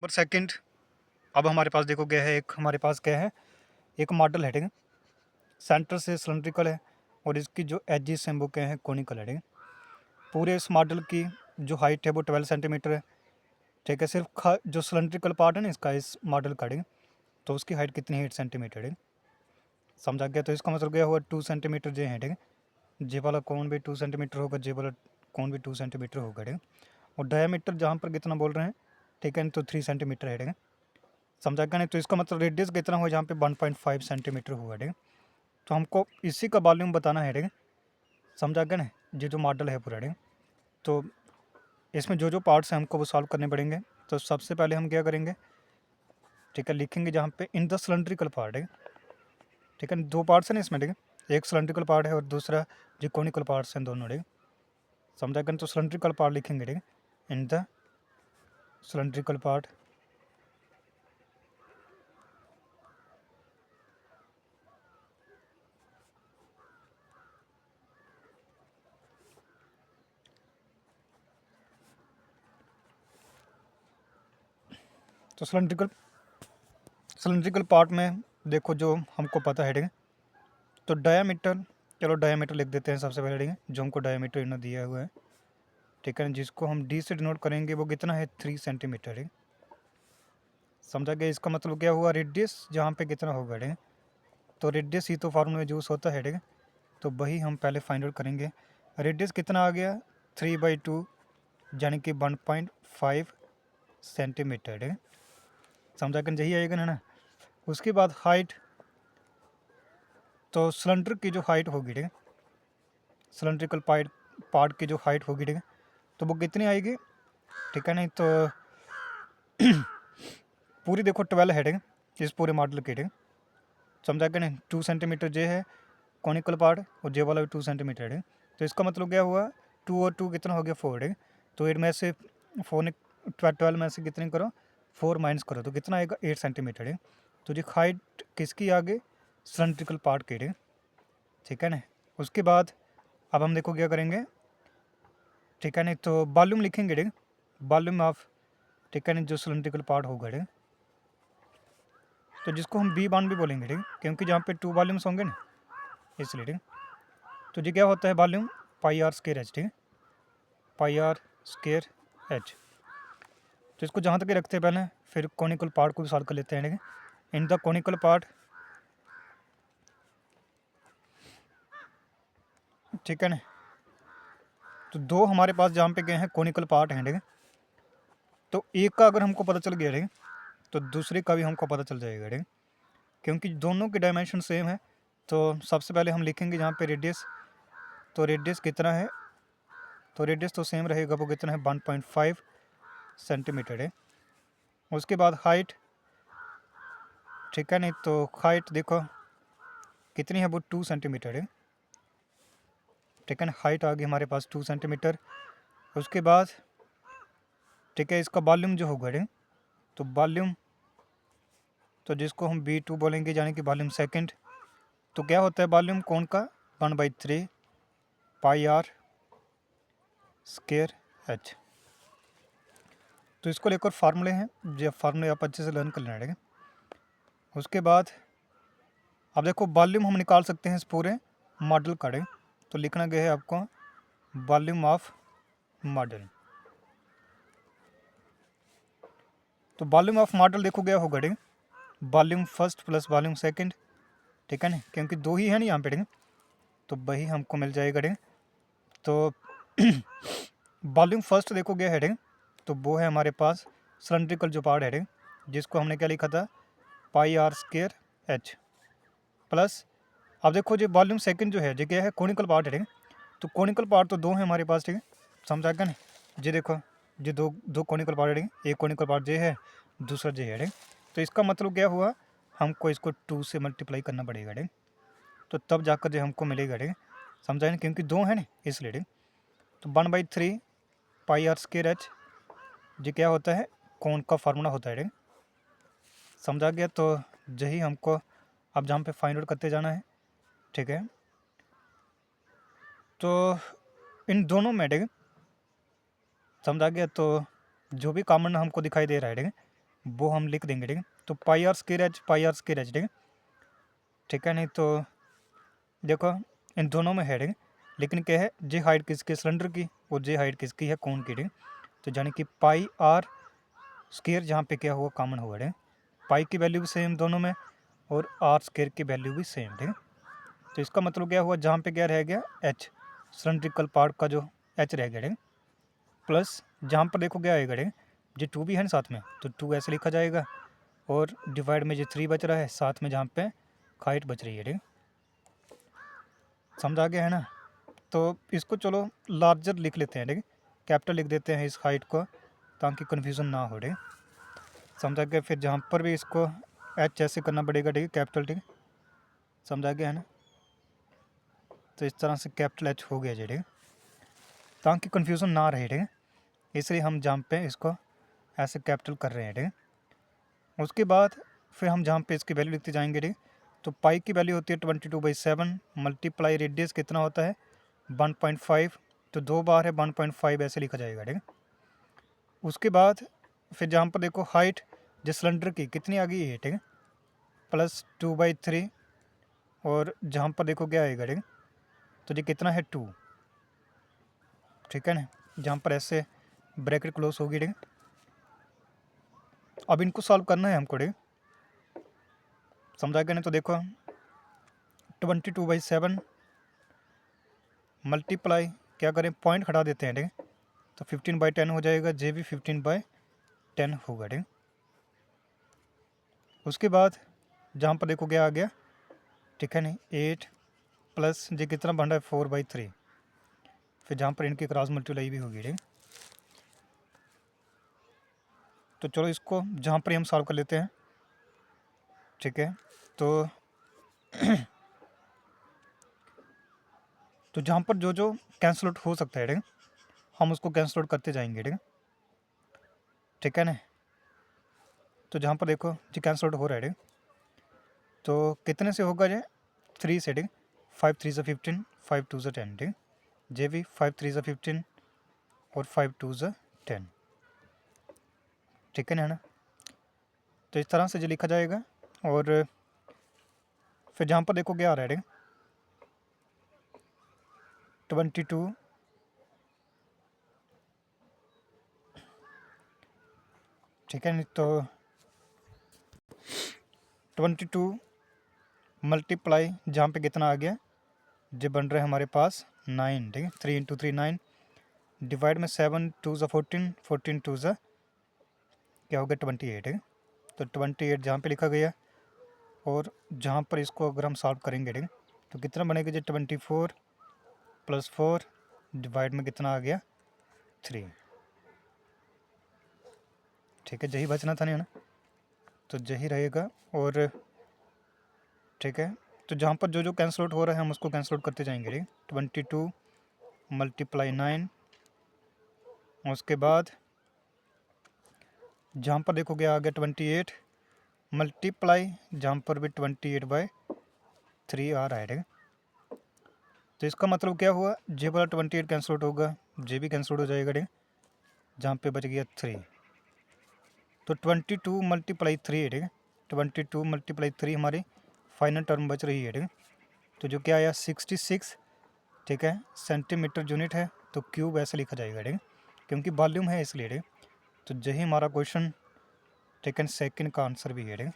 पर सेकंड अब हमारे पास देखो क्या है, एक हमारे पास क्या है, एक मॉडल है, ठीक है। सेंटर से सिलेंड्रिकल है और इसकी जो एजेस हैं वो क्या है, कोनिकल है, ठीक है। पूरे इस मॉडल की जो हाइट है वो 12 सेंटीमीटर है, ठीक है। सिर्फ जो सिलेंड्रिकल पार्ट है ना इसका, इस मॉडल का, ठीक है, तो उसकी हाइट कितनी है, 8 सेंटीमीटर, ठीक है। समझा गया। तो इसका मतलब क्या हुआ, 2 सेंटीमीटर जो है, ठीक है। जे वाला कौन भी 2 सेंटीमीटर होगा, जे वाला कौन भी 2 सेंटीमीटर होगा, ठीक है। और डायमीटर जहाँ पर कितना बोल रहे हैं, ठीक है, तो 3 सेंटीमीटर है, ठीक है। समझा गया नहीं। तो इसका मतलब रेडियस कितना हुआ, जहाँ पे 1.5 सेंटीमीटर हुआ, ठीक है। तो हमको इसी का वॉल्यूम बताना है, ठीक है। समझा गया ना, ये जो मॉडल है पूरा, ठीक है। तो इसमें जो जो पार्ट्स हैं हमको वो सॉल्व करने पड़ेंगे। तो सबसे पहले हम क्या करेंगे, ठीक है, लिखेंगे जहाँ पे इन द सिलेंड्रिकल पार्ट है, ठीक है। दो पार्ट्स हैं ना इसमें, ठीक है, एक सिलेंड्रिकल पार्ट है और दूसरा जो कॉनिकल पार्ट्स हैं दोनों, ठीक है। समझा गया। तो सिलेंड्रिकल पार्ट लिखेंगे, ठीक है, इन द सिलेंड्रिकल पार्ट, तो सिलेंड्रिकल पार्ट में देखो जो हमको पता है, ठीक है। तो डायामीटर, चलो डायामीटर लिख देते हैं सबसे पहले, ठीक है, जो हमको डायामीटर इन्होंने दिया हुआ है, ठीक है, जिसको हम डी से डिनोट करेंगे, वो कितना है, 3 सेंटीमीटर, ठीक है। समझा गया। इसका मतलब क्या हुआ, रेडियस जहाँ पे कितना होगा, ठीक है। तो रेडियस ही तो फार्मूला में यूज़ होता है, ठीक है। तो वही हम पहले फाइंड आउट करेंगे। रेडियस कितना आ गया, 3/2, यानी कि 1.5 सेंटीमीटर, ठीक है। समझा कर यही आएगा ना। उसके बाद हाइट, तो सिलेंडर की जो हाइट होगी, ठीक है, सिलेंड्रिकल पार्ट की जो हाइट होगी, ठीक है, तो वो कितनी आएगी, ठीक है। नहीं तो पूरी देखो 12 है, ठीक है, इस पूरे मॉडल की, ठीक है। समझा कि नहीं। 2 सेंटीमीटर जे है कॉनिकल पार्ट और जे वाला भी 2 सेंटीमीटर है, ठीक है। तो इसका मतलब क्या हुआ, 2 और 2 कितना हो गया, 4, ठीक है। तो 8 में से 4 ने 12 में से कितनी करो, 4 माइनस करो, तो कितना आएगा, 8 सेंटीमीटर, ठीक है। तो ये हाइट किसकी आगे, सिलेंड्रिकल पार्ट की, ठीक है, ठीक है ना। उसके बाद अब हम देखो क्या करेंगे, ठीक है नहीं, तो वॉल्यूम लिखेंगे, ठीक है, वॉल्यूम ऑफ, ठीक है नहीं, जो सिलेंड्रिकल पार्ट होगा, ठीक है, तो जिसको हम V1 भी बोलेंगे, ठीक है, क्योंकि जहाँ पे 2 वॉल्यूम्स होंगे ना, इसलिए, ठीक है। तो ये क्या होता है volume, pi r square h, ठीक है, पाई आर स्केयर एच। तो इसको जहाँ तक ही रखते हैं पहले, फिर कॉनिकल पार्ट को भी सॉल्व कर लेते हैं, ठीक है। इन द कॉनिकल पार्ट, ठीक है ना। तो दो हमारे पास जहाँ पे गए हैं कॉनिकल पार्ट हैं, ठीक है। तो एक का अगर हमको पता चल गया, ठीक है, तो दूसरे का भी हमको पता चल जाएगा, ठीक है, क्योंकि दोनों के डायमेंशन सेम है। तो सबसे पहले हम लिखेंगे जहाँ पे रेडियस, तो रेडियस कितना है, तो रेडियस तो सेम रहेगा, वो कितना है, 1.5 सेंटीमीटर है। उसके बाद हाइट, ठीक है नहीं, तो हाइट देखो कितनी है, वो 2 सेंटीमीटर है, ठीक है ना। हाइट आ गई हमारे पास 2 सेंटीमीटर। उसके बाद, ठीक है, इसका वॉल्यूम जो होगा, ठीक है, तो वॉल्यूम, तो जिसको हम V2 बोलेंगे, यानी कि वॉल्यूम सेकंड। तो क्या होता है वॉल्यूम कौन का, 1/3 पाई आर स्केयर एच। तो इसको लेकर फार्मूले हैं, जो फार्मूले आप अच्छे से लर्न कर लेना, ठीक है। उसके बाद अब देखो वॉल्यूम हम निकाल सकते हैं इस पूरे मॉडल का, ठीक है। तो लिखना गया है आपको वॉल्यूम ऑफ मॉडल। तो वॉल्यूम ऑफ मॉडल देखो गया होगा, ठीक है, volume first plus volume second, ठीक है ना, क्योंकि दो ही है ना यहाँ पे, ठीक है। तो वही हमको मिल जाएगा, ठीक है। तो वॉल्यूम फर्स्ट देखो गया है, ठीक है, तो वो है हमारे पास सिलेंड्रिकल जो पार्ट है, ठीक है, जिसको हमने क्या लिखा था, पाई आर स्केयर एच प्लस। अब देखो जो वॉल्यूम सेकंड जो है जो क्या है, कोनिकल पार्ट है, ठीक है। तो कोनिकल पार्ट तो दो हैं हमारे पास, ठीक है, समझा गया ना। ये देखो, ये दो दो कोनिकल पार्ट है, ठीक है, एक कोनिकल पार्ट ये है, दूसरा ये है, ठीक है। तो इसका मतलब क्या हुआ, हमको इसको 2 से मल्टीप्लाई करना पड़ेगा, ठीक है। तो तब जाकर जो हमको मिलेगा, ठीक है, समझा नहीं, क्योंकि दो है ना इसलिए, ठीक। तो 1/3 पाई आर स्केयर एच, ये क्या होता है, कौन का फार्मूला होता है, ठीक। समझा गया। तो यही हमको अब जहाँ पे फाइंड आउट करते जाना है, ठीक है। तो इन दोनों में, ठीक है, समझा गया। तो जो भी कॉमन हमको दिखाई दे रहा है, ठीक है, वो हम लिख देंगे, ठीक है। तो pi r square h, pi r square h, ठीक है, ठीक है। नहीं तो देखो इन दोनों में है, ठीक है, लेकिन क्या है, जे हाइट किसकी सिलेंडर की और जे हाइट किसकी है कोन की, ठीक है। तो यानी कि पाई आर स्क्वायर जहाँ पे क्या हुआ कॉमन हुआ, ठीक है। पाई की वैल्यू भी सेम दोनों में और आर स्क्वायर की वैल्यू भी सेम, ठीक है। तो इसका मतलब क्या हुआ, जहाँ पे क्या रह गया एच, सिलेंड्रिकल पार्ट का जो एच रह गया, ठीक है, प्लस जहाँ पर देखो क्या आएगा, ठीक है, जो 2 भी है ना साथ में, तो 2 ऐसे लिखा जाएगा और डिवाइड में जो 3 बच रहा है साथ में जहाँ पे हाइट बच रही है, ठीक है। समझ आ गया है ना। तो इसको चलो लार्जर लिख लेते हैं, ठीक है, कैपिटल लिख देते हैं इस हाइट को ताकि कन्फ्यूज़न ना हो, ठीक है। समझा गया। फिर जहाँ पर भी इसको एच ऐसे करना पड़ेगा, ठीक है, कैपिटल, ठीक है, समझा गया है ना। तो इस तरह से कैपिटल एच हो गया, ठीक है, ताकि कन्फ्यूज़न ना रहे, ठीक है, इसलिए हम जहाँ पे इसको ऐसे कैपिटल कर रहे हैं, ठीक है। उसके बाद फिर हम जहाँ पे इसकी वैल्यू लिखते जाएंगे, ठीक है। तो पाई की वैल्यू होती है 22/7 मल्टीप्लाई रेडियस कितना होता है 1.5, तो 2 बार है 1.5 ऐसे लिखा जाएगा, ठीक है। उसके बाद फिर जहाँ पर देखो हाइट जिस सिलेंडर की कितनी आ गई है, ठीक है, +2/3 और जहाँ पर देखो क्या आएगा, ठीक है, तो ये कितना है 2, ठीक है ना, जहाँ पर ऐसे ब्रैकेट क्लोज होगी, ठीक है। अब इनको सॉल्व करना है हमको, ठीक है, समझा गया नहीं। तो देखो 22/7 मल्टीप्लाई क्या करें, पॉइंट हटा देते हैं, ठीक है, तो 15/10 हो जाएगा, जे भी 15/10 होगा, ठीक है। उसके बाद जहाँ पर देखो क्या आ गया, ठीक है नहीं, 8 प्लस जे कितना बन रहा है 4/3, फिर जहाँ पर इनकी क्रॉस मल्टीप्लाई भी होगी, ठीक है। तो चलो इसको जहाँ पर हम सॉल्व कर लेते हैं, ठीक है। तो तो जहाँ पर जो जो कैंसल आउट हो सकता है, ठीक है, हम उसको कैंसल आउट करते जाएंगे, ठीक है, ठीक है ना। तो जहाँ पर देखो जी कैंसल आउट हो रहा है, ठीक है, तो कितने से होगा जे 3 से, ठीक है, 5 3 से 15, 5 2 से 10, ठीक है, जे भी 5 3 से 15 और 5 2 से 10, ठीक है ना। तो इस तरह से जो लिखा जाएगा और फिर जहाँ पर देखो क्या आ रहा है, ठीक है, 22, ठीक है। तो 22 मल्टीप्लाई जहाँ पे कितना आ गया, जो बन रहा है हमारे पास 9, ठीक है, 3 × 3 9, डिवाइड में 7 2 ज़ा 14, 14 2 ज़ा क्या हो गया 28, ठीक है। तो 28 जहाँ पे लिखा गया और जहाँ पर इसको अगर हम सॉल्व करेंगे, ठीक है, तो कितना बनेगा जो 24 + 4 डिवाइड में कितना आ गया 3, ठीक है, यही बचना था नहीं ना, तो यही रहेगा। और ठीक है, तो जहाँ पर जो जो कैंसल आउट हो रहा है हम उसको कैंसल आउट करते जाएंगे, ठीक है। 22 मल्टीप्लाई 9, उसके बाद जहाँ पर देखोगे आ गया 28 मल्टीप्लाई जहाँ पर भी 28/3 आ रहा है, ठीक है। तो इसका मतलब क्या हुआ, जे वाला 28 कैंसल आउट होगा, जे भी कैंसल आउट हो जाएगा, ठीक है, जहाँ पे बच गया 3, तो 22 मल्टीप्लाई 3 है, ठीक है, 22 मल्टीप्लाई 3 हमारी फाइनल टर्म बच रही है, ठीक है। तो जो क्या आया 66, ठीक है, सेंटीमीटर यूनिट है, तो क्यूब ऐसे लिखा जाएगा, ठीक है, क्योंकि वॉल्यूम है इसलिए, ठीक है। तो यही हमारा क्वेश्चन ठीक है सेकंड का आंसर भी है, ठीक है।